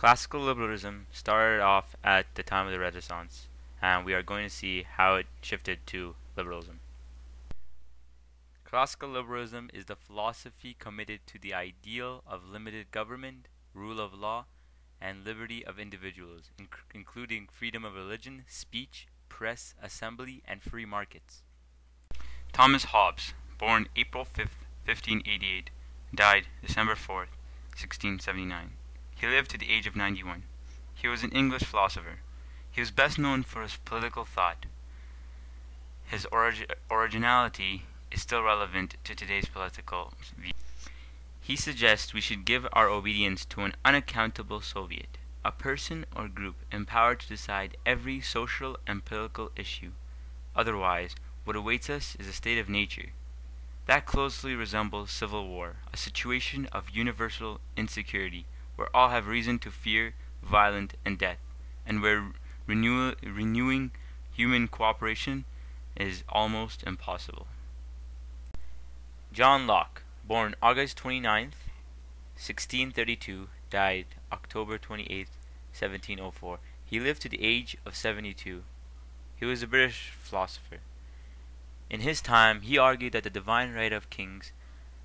Classical liberalism started off at the time of the Renaissance, and we are going to see how it shifted to liberalism. Classical liberalism is the philosophy committed to the ideal of limited government, rule of law, and liberty of individuals, including freedom of religion, speech, press, assembly, and free markets. Thomas Hobbes, born April 5th, 1588, died December 4th, 1679. He lived to the age of 91. He was an English philosopher. He was best known for his political thought. His originality is still relevant to today's political view. He suggests we should give our obedience to an unaccountable Soviet, a person or group empowered to decide every social and political issue. Otherwise, what awaits us is a state of nature that closely resembles civil war, a situation of universal insecurity, where all have reason to fear violence and death, and where renewing human cooperation is almost impossible. John Locke, born August 29th, 1632, died October 28th, 1704. He lived to the age of 72. He was a British philosopher. In his time, he argued that the divine right of kings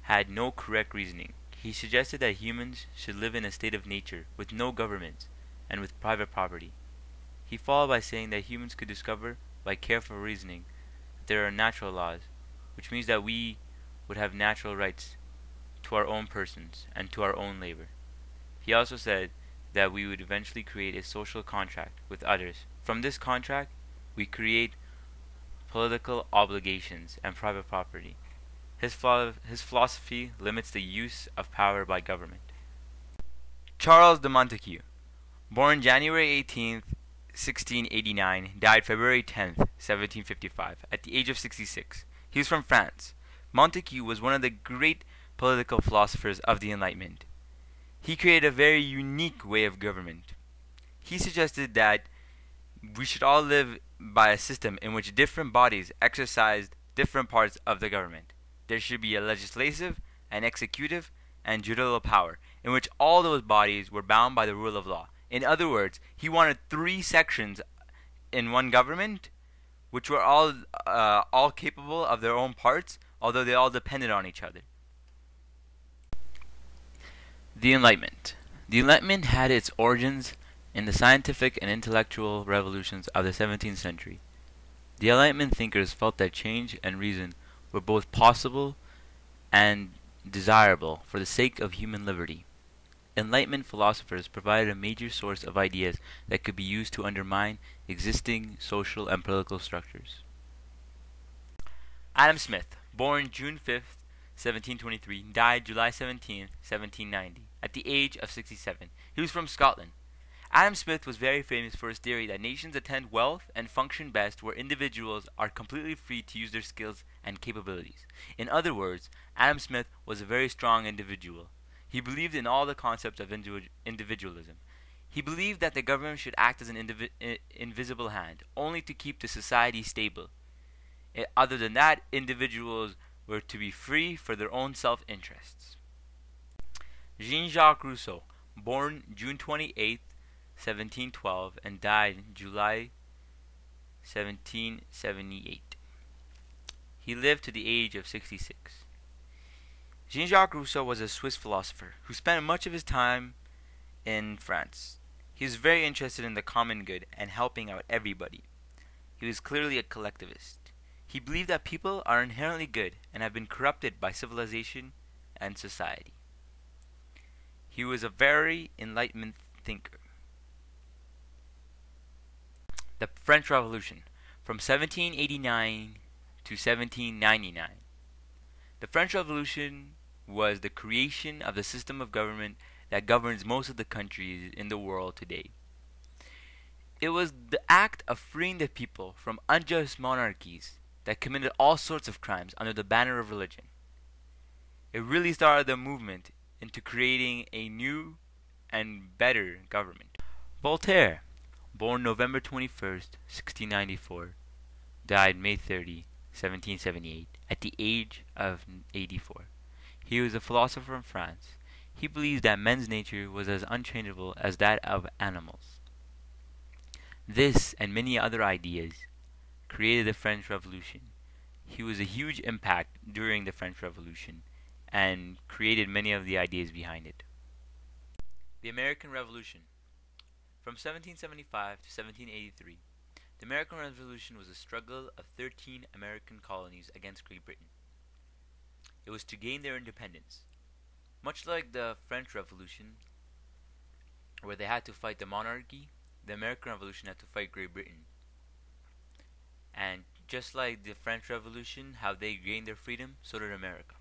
had no correct reasoning. He suggested that humans should live in a state of nature, with no governments, and with private property. He followed by saying that humans could discover, by careful reasoning, that there are natural laws, which means that we would have natural rights to our own persons and to our own labor. He also said that we would eventually create a social contract with others. From this contract, we create political obligations and private property. His philosophy limits the use of power by government. Charles de Montesquieu, born January 18th, 1689, died February 10th, 1755, at the age of 66. He was from France. Montesquieu was one of the great political philosophers of the Enlightenment. He created a very unique way of government. He suggested that we should all live by a system in which different bodies exercised different parts of the government. There should be a legislative, an executive, and judicial power, in which all those bodies were bound by the rule of law. In other words, he wanted three sections in one government, which were all capable of their own parts, although they all depended on each other. The Enlightenment. The Enlightenment had its origins in the scientific and intellectual revolutions of the 17th century. The Enlightenment thinkers felt that change and reason were both possible and desirable for the sake of human liberty. Enlightenment philosophers provided a major source of ideas that could be used to undermine existing social and political structures. Adam Smith, born June 5th, 1723, died July 17th, 1790, at the age of 67. He was from Scotland. Adam Smith was very famous for his theory that nations attain wealth and function best where individuals are completely free to use their skills and capabilities. In other words, Adam Smith was a very strong individual. He believed in all the concepts of individualism. He believed that the government should act as an invisible hand, only to keep the society stable. Other than that, individuals were to be free for their own self-interests. Jean-Jacques Rousseau, born June 28th, 1712, and died July 1778. He lived to the age of 66. Jean-Jacques Rousseau was a Swiss philosopher who spent much of his time in France. He was very interested in the common good and helping out everybody. He was clearly a collectivist. He believed that people are inherently good and have been corrupted by civilization and society. He was a very enlightenment thinker. The French Revolution, from 1789 to 1799. The French Revolution was the creation of the system of government that governs most of the countries in the world today. It was the act of freeing the people from unjust monarchies that committed all sorts of crimes under the banner of religion. It really started the movement into creating a new and better government. Voltaire, born November 21st, 1694, died May 30, 1778, at the age of 84. He was a philosopher from France. He believed that men's nature was as unchangeable as that of animals. This and many other ideas created the French Revolution. He was a huge impact during the French Revolution and created many of the ideas behind it. The American Revolution. From 1775 to 1783, the American Revolution was a struggle of 13 American colonies against Great Britain. It was to gain their independence. Much like the French Revolution, where they had to fight the monarchy, the American Revolution had to fight Great Britain. And just like the French Revolution, how they gained their freedom, so did America.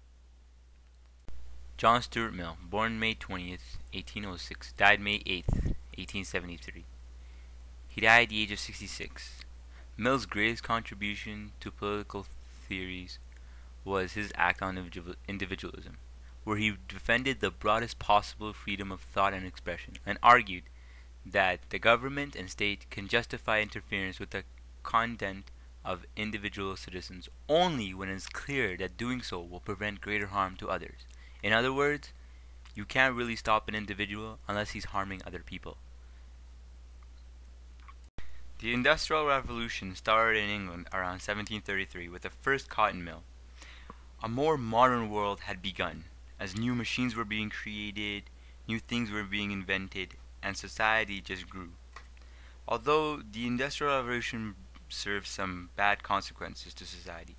John Stuart Mill, born May 20th, 1806, died May 8th, 1873. He died at the age of 66. Mill's greatest contribution to political theories was his act on individualism, where he defended the broadest possible freedom of thought and expression, and argued that the government and state can justify interference with the content of individual citizens only when it is clear that doing so will prevent greater harm to others. In other words, you can't really stop an individual unless he's harming other people. The Industrial Revolution started in England around 1733 with the first cotton mill. A more modern world had begun, as new machines were being created, new things were being invented, and society just grew. Although the Industrial Revolution served some bad consequences to society,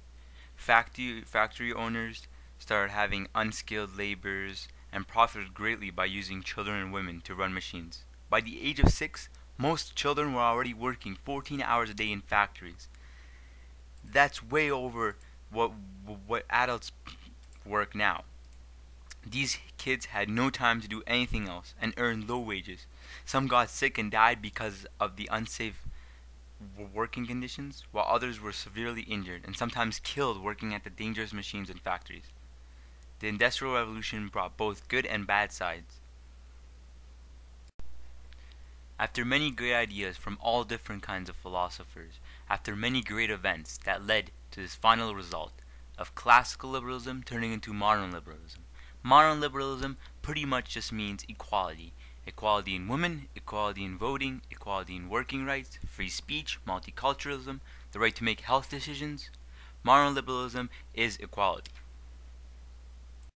factory owners started having unskilled laborers and profited greatly by using children and women to run machines. By the age of 6, most children were already working 14 hours a day in factories. That's way over what adults work now. These kids had no time to do anything else and earned low wages. Some got sick and died because of the unsafe working conditions, while others were severely injured and sometimes killed working at the dangerous machines in factories. The Industrial Revolution brought both good and bad sides. After many great ideas from all different kinds of philosophers, after many great events that led to this final result of classical liberalism turning into modern liberalism. Modern liberalism pretty much just means equality. Equality in women, equality in voting, equality in working rights, free speech, multiculturalism, the right to make health decisions. Modern liberalism is equality.